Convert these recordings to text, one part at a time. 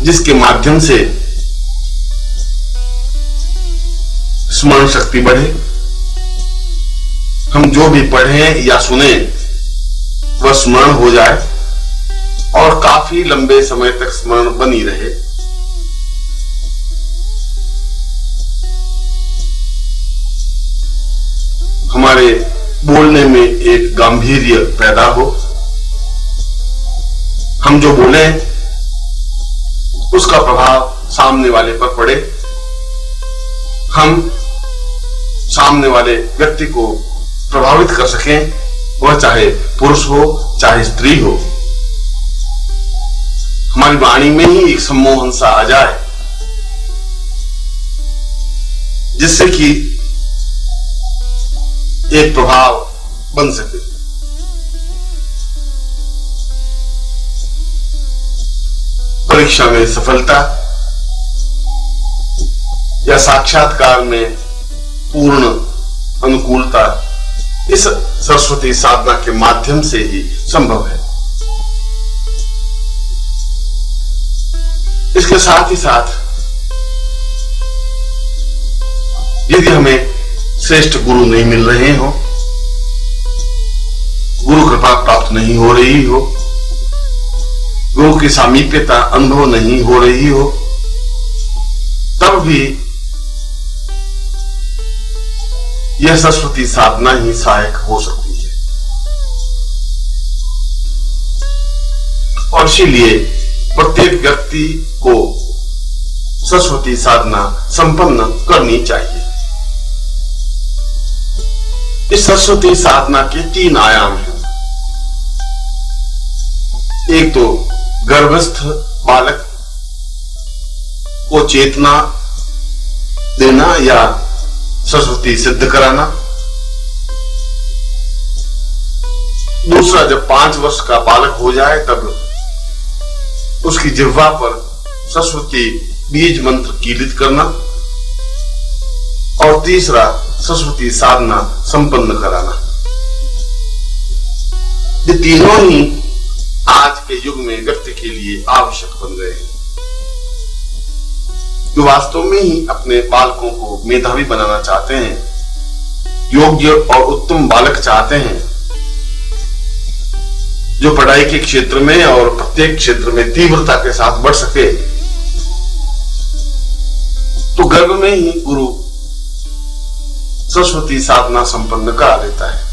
जिसके माध्यम से स्मरण शक्ति बढ़े, हम जो भी पढ़ें या सुने वह स्मरण हो जाए और काफी लंबे समय तक स्मरण बनी रहे। हमारे बोलने में एक गांभीर्य पैदा हो, हम जो बोले उसका प्रभाव सामने वाले पर पड़े, हम सामने वाले व्यक्ति को प्रभावित कर सकें, वह चाहे पुरुष हो चाहे स्त्री हो। हमारी वाणी में ही एक सम्मोहन सा आ जाए जिससे कि एक प्रभाव बन सके। परीक्षा में सफलता या साक्षात्कार में पूर्ण अनुकूलता इस सरस्वती साधना के माध्यम से ही संभव है। इसके साथ ही साथ यदि हमें श्रेष्ठ गुरु नहीं मिल रहे हो, गुरु कृपा प्राप्त नहीं हो रही हो, गुरु की सामीप्यता अनुभव नहीं हो रही हो, तब भी यह सरस्वती साधना ही सहायक हो सकती है। और इसीलिए प्रत्येक व्यक्ति को सरस्वती साधना संपन्न करनी चाहिए। इस सरस्वती साधना के 3 आयाम हैं। एक तो गर्भस्थ बालक को चेतना देना या सरस्वती सिद्ध कराना। दूसरा, जब 5 वर्ष का बालक हो जाए तब उसकी जिह्वा पर सरस्वती बीज मंत्र कीलित करना। और तीसरा, सरस्वती साधना संपन्न कराना। ये तीनों ही आज के युग में व्यक्ति के लिए आवश्यक बन गए हैं, जो वास्तव में ही अपने बालकों को मेधावी बनाना चाहते हैं, योग्य और उत्तम बालक चाहते हैं, जो पढ़ाई के क्षेत्र में और प्रत्येक क्षेत्र में तीव्रता के साथ बढ़ सके। तो गर्भ में ही गुरु सरस्वती साधना संपन्न करा देता है।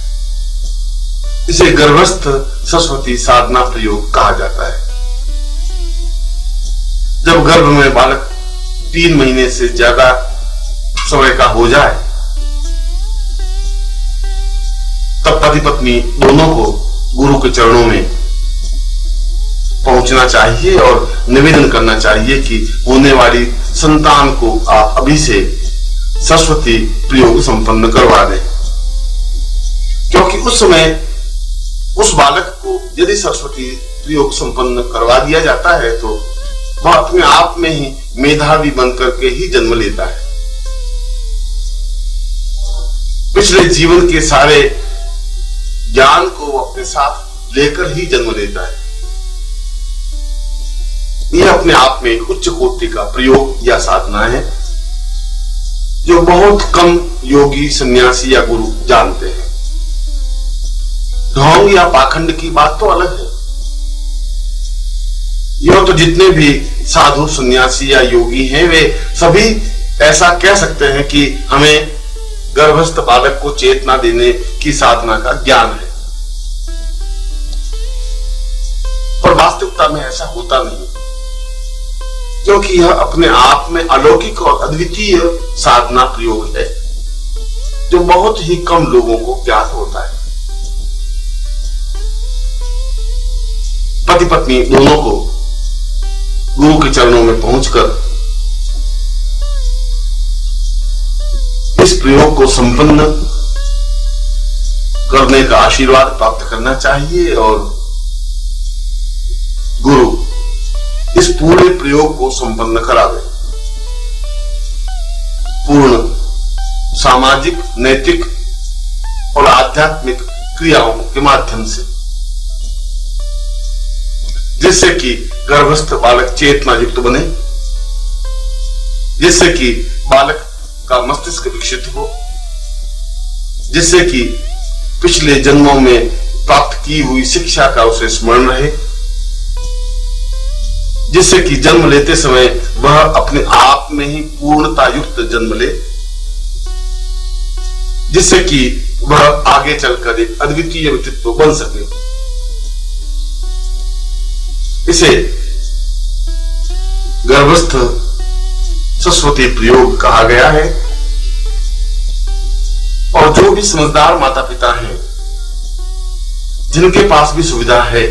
इसे गर्भस्थ सरस्वती साधना प्रयोग कहा जाता है। जब गर्भ में बालक 3 महीने से ज्यादा समय का हो जाए तब पति पत्नी दोनों को गुरु के चरणों में पहुंचना चाहिए और निवेदन करना चाहिए कि होने वाली संतान को आप अभी से सरस्वती प्रयोग संपन्न करवा दें, क्योंकि उस समय उस बालक को यदि सरस्वती प्रयोग संपन्न करवा दिया जाता है तो वह अपने आप में ही मेधावी बनकर के ही जन्म लेता है। पिछले जीवन के सारे ज्ञान को वो अपने साथ लेकर ही जन्म लेता है। यह अपने आप में उच्च कोटि का प्रयोग या साधना है जो बहुत कम योगी, सन्यासी या गुरु जानते हैं। ढोंग या पाखंड की बात तो अलग है। यह तो जितने भी साधु, सन्यासी या योगी हैं वे सभी ऐसा कह सकते हैं कि हमें गर्भस्थ बालक को चेतना देने की साधना का ज्ञान है, पर वास्तविकता में ऐसा होता नहीं, क्योंकि यह अपने आप में अलौकिक और अद्वितीय साधना प्रयोग है जो बहुत ही कम लोगों को ज्ञात होता है। पति पत्नी दोनों को गुरु के चरणों में पहुंचकर इस प्रयोग को संपन्न करने का आशीर्वाद प्राप्त करना चाहिए और गुरु इस पूरे प्रयोग को संपन्न करावे। पूर्ण सामाजिक, नैतिक और आध्यात्मिक क्रियाओं के माध्यम से जिससे कि गर्भस्थ बालक चेतना युक्त बने, जिससे कि बालक का मस्तिष्क विकसित हो, जिससे कि पिछले जन्मों में प्राप्त की हुई शिक्षा का उसे स्मरण रहे, जिससे कि जन्म लेते समय वह अपने आप में ही पूर्णता युक्त जन्म ले, जिससे कि वह आगे चलकर एक अद्वितीय व्यक्तित्व बन सके। इसे गर्भस्थ सरस्वती प्रयोग कहा गया है। और जो भी समझदार माता पिता हैं, जिनके पास भी सुविधा है,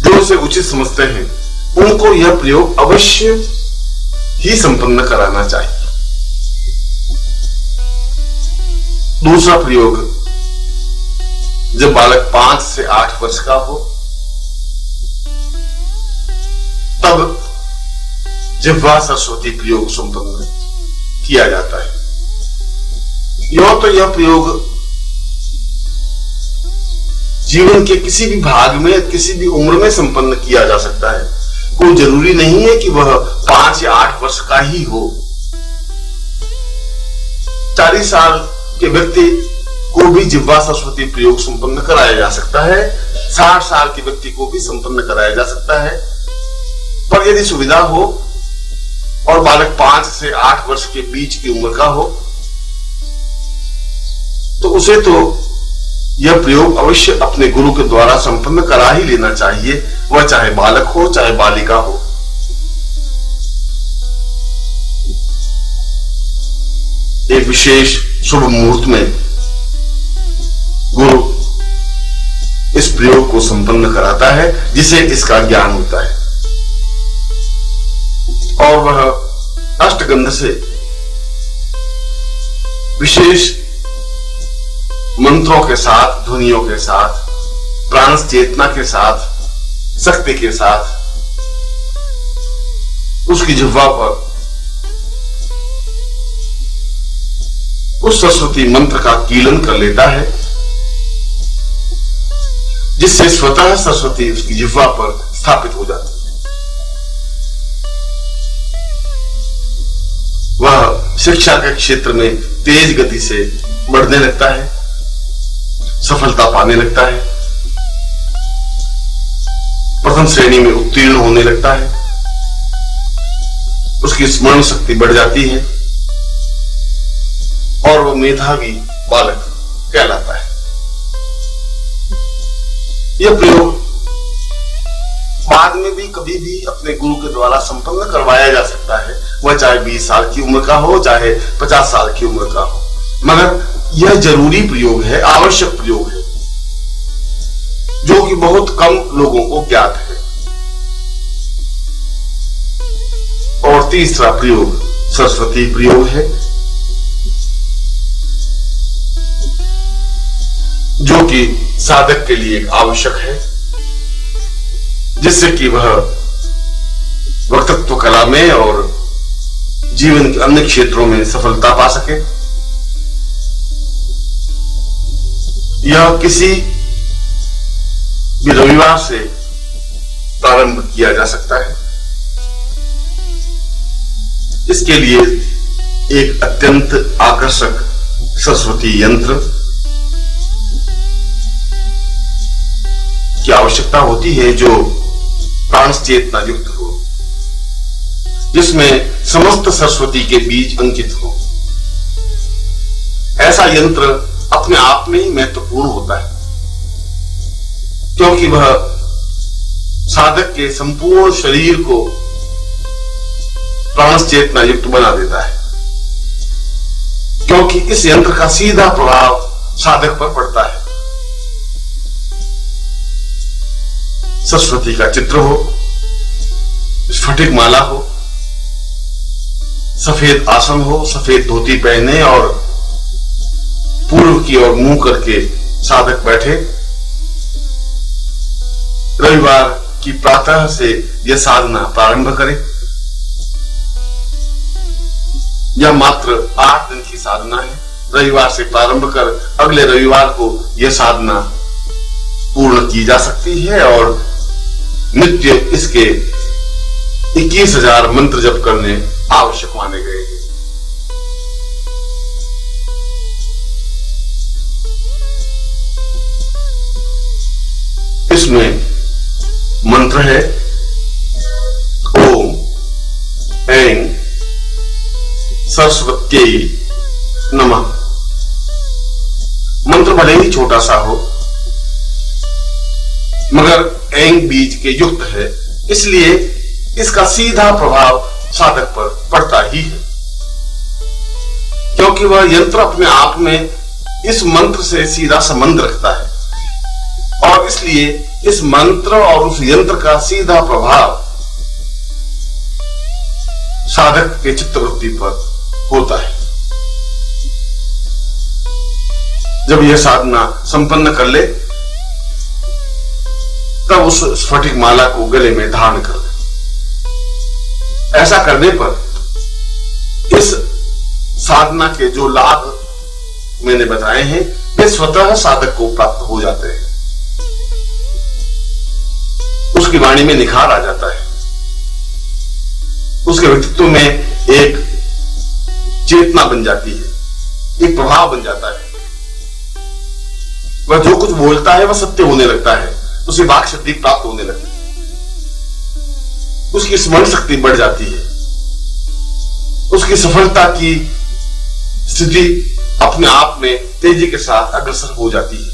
जो उसे उचित समझते हैं, उनको यह प्रयोग अवश्य ही संपन्न कराना चाहिए। दूसरा प्रयोग, जब बालक 5 से 8 वर्ष का हो, तब जिह्वा सरस्वती प्रयोग संपन्न किया जाता है। यो तो यह प्रयोग जीवन के किसी भी भाग में, किसी भी उम्र में संपन्न किया जा सकता है। कोई जरूरी नहीं है कि वह 5 या 8 वर्ष का ही हो। 40 साल के व्यक्ति को भी जिह्वा सरस्वती प्रयोग संपन्न कराया जा सकता है। 60 साल के व्यक्ति को भी संपन्न कराया जा सकता है। पर यदि सुविधा हो और बालक 5 से 8 वर्ष के बीच की उम्र का हो, तो उसे तो यह प्रयोग अवश्य अपने गुरु के द्वारा संपन्न करा ही लेना चाहिए, वह चाहे बालक हो चाहे बालिका हो। एक विशेष शुभ मुहूर्त में गुरु इस प्रयोग को संपन्न कराता है, जिसे इसका ज्ञान होता है। और वह अष्टगंध से विशेष मंत्रों के साथ, ध्वनियों के साथ, प्राण चेतना के साथ, शक्ति के साथ उसकी जिह्वा पर उस सरस्वती मंत्र का कीलन कर लेता है, जिससे स्वतः सरस्वती उसकी जिह्वा पर स्थापित हो जाती है। वह शिक्षा के क्षेत्र में तेज गति से बढ़ने लगता है, सफलता पाने लगता है, प्रथम श्रेणी में उत्तीर्ण होने लगता है, उसकी स्मरण शक्ति बढ़ जाती है और वह मेधावी बालक कहलाता है। यह प्रयोग बाद में भी कभी भी अपने गुरु के द्वारा संपन्न करवाया जा सकता है, वह चाहे 20 साल की उम्र का हो, चाहे 50 साल की उम्र का हो। मगर यह जरूरी प्रयोग है, आवश्यक प्रयोग है, जो कि बहुत कम लोगों को ज्ञात है। और तीसरा प्रयोग सरस्वती प्रयोग है, जो कि साधक के लिए आवश्यक है, जिससे कि वह वक्तृत्व कला में और जीवन के अन्य क्षेत्रों में सफलता पा सके। यह किसी भी रविवार से प्रारंभ किया जा सकता है। इसके लिए एक अत्यंत आकर्षक सरस्वती यंत्र की आवश्यकता होती है, जो प्राण चेतना युक्त हो, जिसमें समस्त सरस्वती के बीज अंकित हो। ऐसा यंत्र अपने आप में ही महत्वपूर्ण होता है, क्योंकि वह साधक के संपूर्ण शरीर को प्राण चेतना युक्त बना देता है, क्योंकि इस यंत्र का सीधा प्रभाव साधक पर पड़ता है। सरस्वती का चित्र हो, स्फटिक माला हो, सफेद आसन हो, सफेद धोती पहने और पूर्व की ओर मुंह करके साधक बैठे, रविवार की प्रातः से यह साधना प्रारंभ करे। यह मात्र 8 दिन की साधना है। रविवार से प्रारंभ कर अगले रविवार को यह साधना पूर्ण की जा सकती है और नित्य इसके 21,000 मंत्र जप करने आवश्यक माने गए हैं। इसमें मंत्र है ओम ऐं सरस्वत्यै नमः। मंत्र भले ही छोटा सा हो मगर ऐं बीज के युक्त है, इसलिए इसका सीधा प्रभाव साधक पर पड़ता ही है, क्योंकि वह यंत्र अपने आप में इस मंत्र से सीधा संबंध रखता है और इसलिए इस मंत्र और उस यंत्र का सीधा प्रभाव साधक के चित्तवृत्ति पर होता है। जब यह साधना संपन्न कर ले तब उस स्फटिक माला को गले में धारण कर ले। ऐसा करने पर इस साधना के जो लाभ मैंने बताए हैं वे स्वतः साधक को प्राप्त हो जाते हैं। उसकी वाणी में निखार आ जाता है, उसके व्यक्तित्व में एक चेतना बन जाती है, एक प्रभाव बन जाता है। वह जो कुछ बोलता है वह सत्य होने लगता है, उसे वाक शक्ति प्राप्त होने लगती है, उसकी स्मरण शक्ति बढ़ जाती है, उसकी सफलता की स्थिति अपने आप में तेजी के साथ अग्रसर हो जाती है।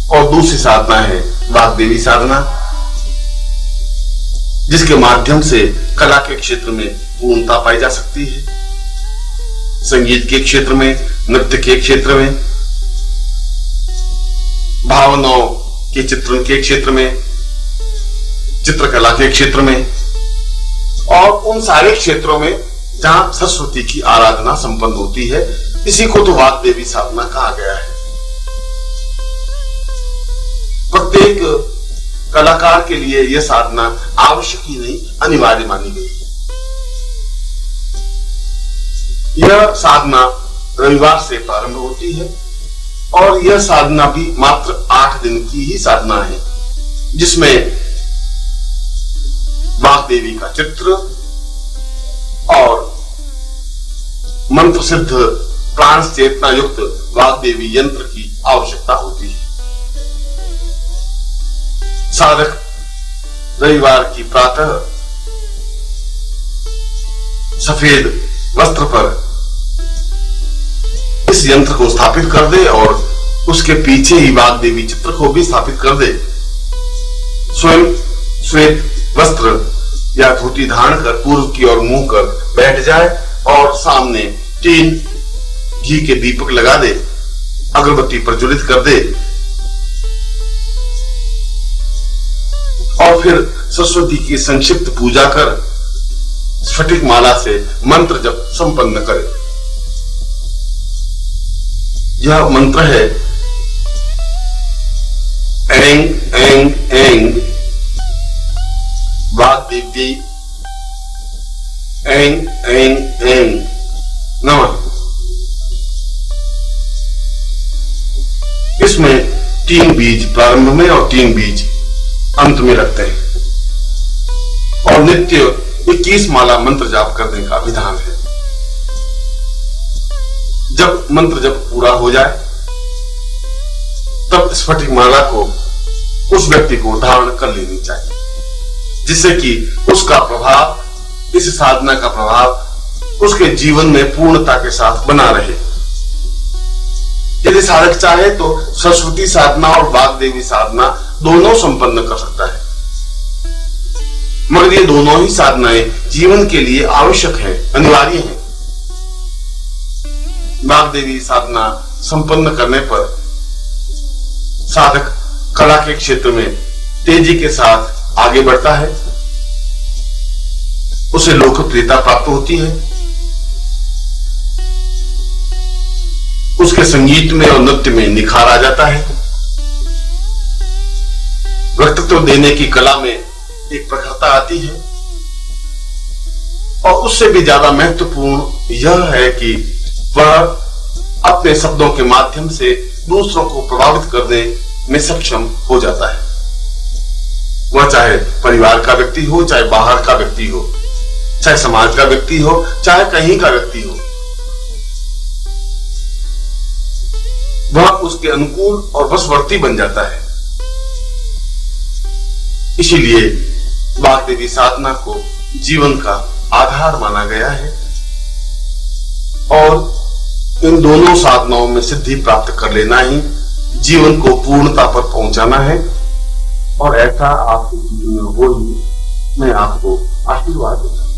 और दूसरी साधना है वाग्देवी साधना, जिसके माध्यम से कला के क्षेत्र में पूर्णता पाई जा सकती है, संगीत के क्षेत्र में, नृत्य के क्षेत्र में, भावनाओं के चित्रण के क्षेत्र में, चित्रकला के क्षेत्र में और उन सारे क्षेत्रों में जहां सरस्वती की आराधना संपन्न होती है। इसी को तो वाग्देवी साधना कहा गया है। प्रत्येक कलाकार के लिए यह साधना आवश्यक ही नहीं, अनिवार्य मानी गई है। यह साधना रविवार से प्रारंभ होती है और यह साधना भी मात्र 8 दिन की ही साधना है, जिसमें वाग्देवी का चित्र और मंत्र सिद्ध प्राण चेतना युक्त वाग्देवी यंत्र की आवश्यकता होती है। साधक रविवार की प्रातः सफेद वस्त्र पर इस यंत्र को स्थापित कर दे और उसके पीछे ही वाग्देवी चित्र को भी स्थापित कर दे। स्वयं श्वेत वस्त्र या धोती धारण कर पूर्व की ओर मुंह कर बैठ जाए और सामने 3 घी के दीपक लगा दे, अगरबत्ती प्रज्वलित कर दे और फिर सरस्वती की संक्षिप्त पूजा कर स्फटिक माला से मंत्र जप संपन्न करे। यह मंत्र है ऐं ऐं ऐं वाग्देवी ऐं ऐं ऐं नमः। इसमें 3 बीज प्रारंभ में और 3 बीज अंत में लगते हैं और नित्य 21 माला मंत्र जाप करने का विधान है। जब मंत्र जब पूरा हो जाए तब स्फटिक माला को उस व्यक्ति को धारण कर लेनी चाहिए, जिससे कि उसका प्रभाव, इस साधना का प्रभाव उसके जीवन में पूर्णता के साथ बना रहे। यदि साधक चाहे तो सरस्वती साधना और वाग्देवी साधना दोनों संपन्न कर सकता है, मगर ये दोनों ही साधनाएं जीवन के लिए आवश्यक है, अनिवार्य है। वाग्देवी साधना संपन्न करने पर साधक कला के क्षेत्र में तेजी के साथ आगे बढ़ता है, उसे लोकप्रियता प्राप्त होती है, उसके संगीत में और नृत्य में निखार आ जाता है, व्यक्तित्व देने की कला में एक प्रखरता आती है और उससे भी ज्यादा महत्वपूर्ण यह है कि वह अपने शब्दों के माध्यम से दूसरों को प्रभावित करने में सक्षम हो जाता है। वह चाहे परिवार का व्यक्ति हो, चाहे बाहर का व्यक्ति हो, चाहे समाज का व्यक्ति हो, चाहे कहीं का व्यक्ति हो, वह उसके अनुकूल और वशवर्ती बन जाता है। इसीलिए वाग्देवी साधना को जीवन का आधार माना गया है और इन दोनों साधनाओं में सिद्धि प्राप्त कर लेना ही जीवन को पूर्णता पर पहुंचाना है। और ऐसा आपके जीवन में हो ही मैं आपको आशीर्वाद देता हूं।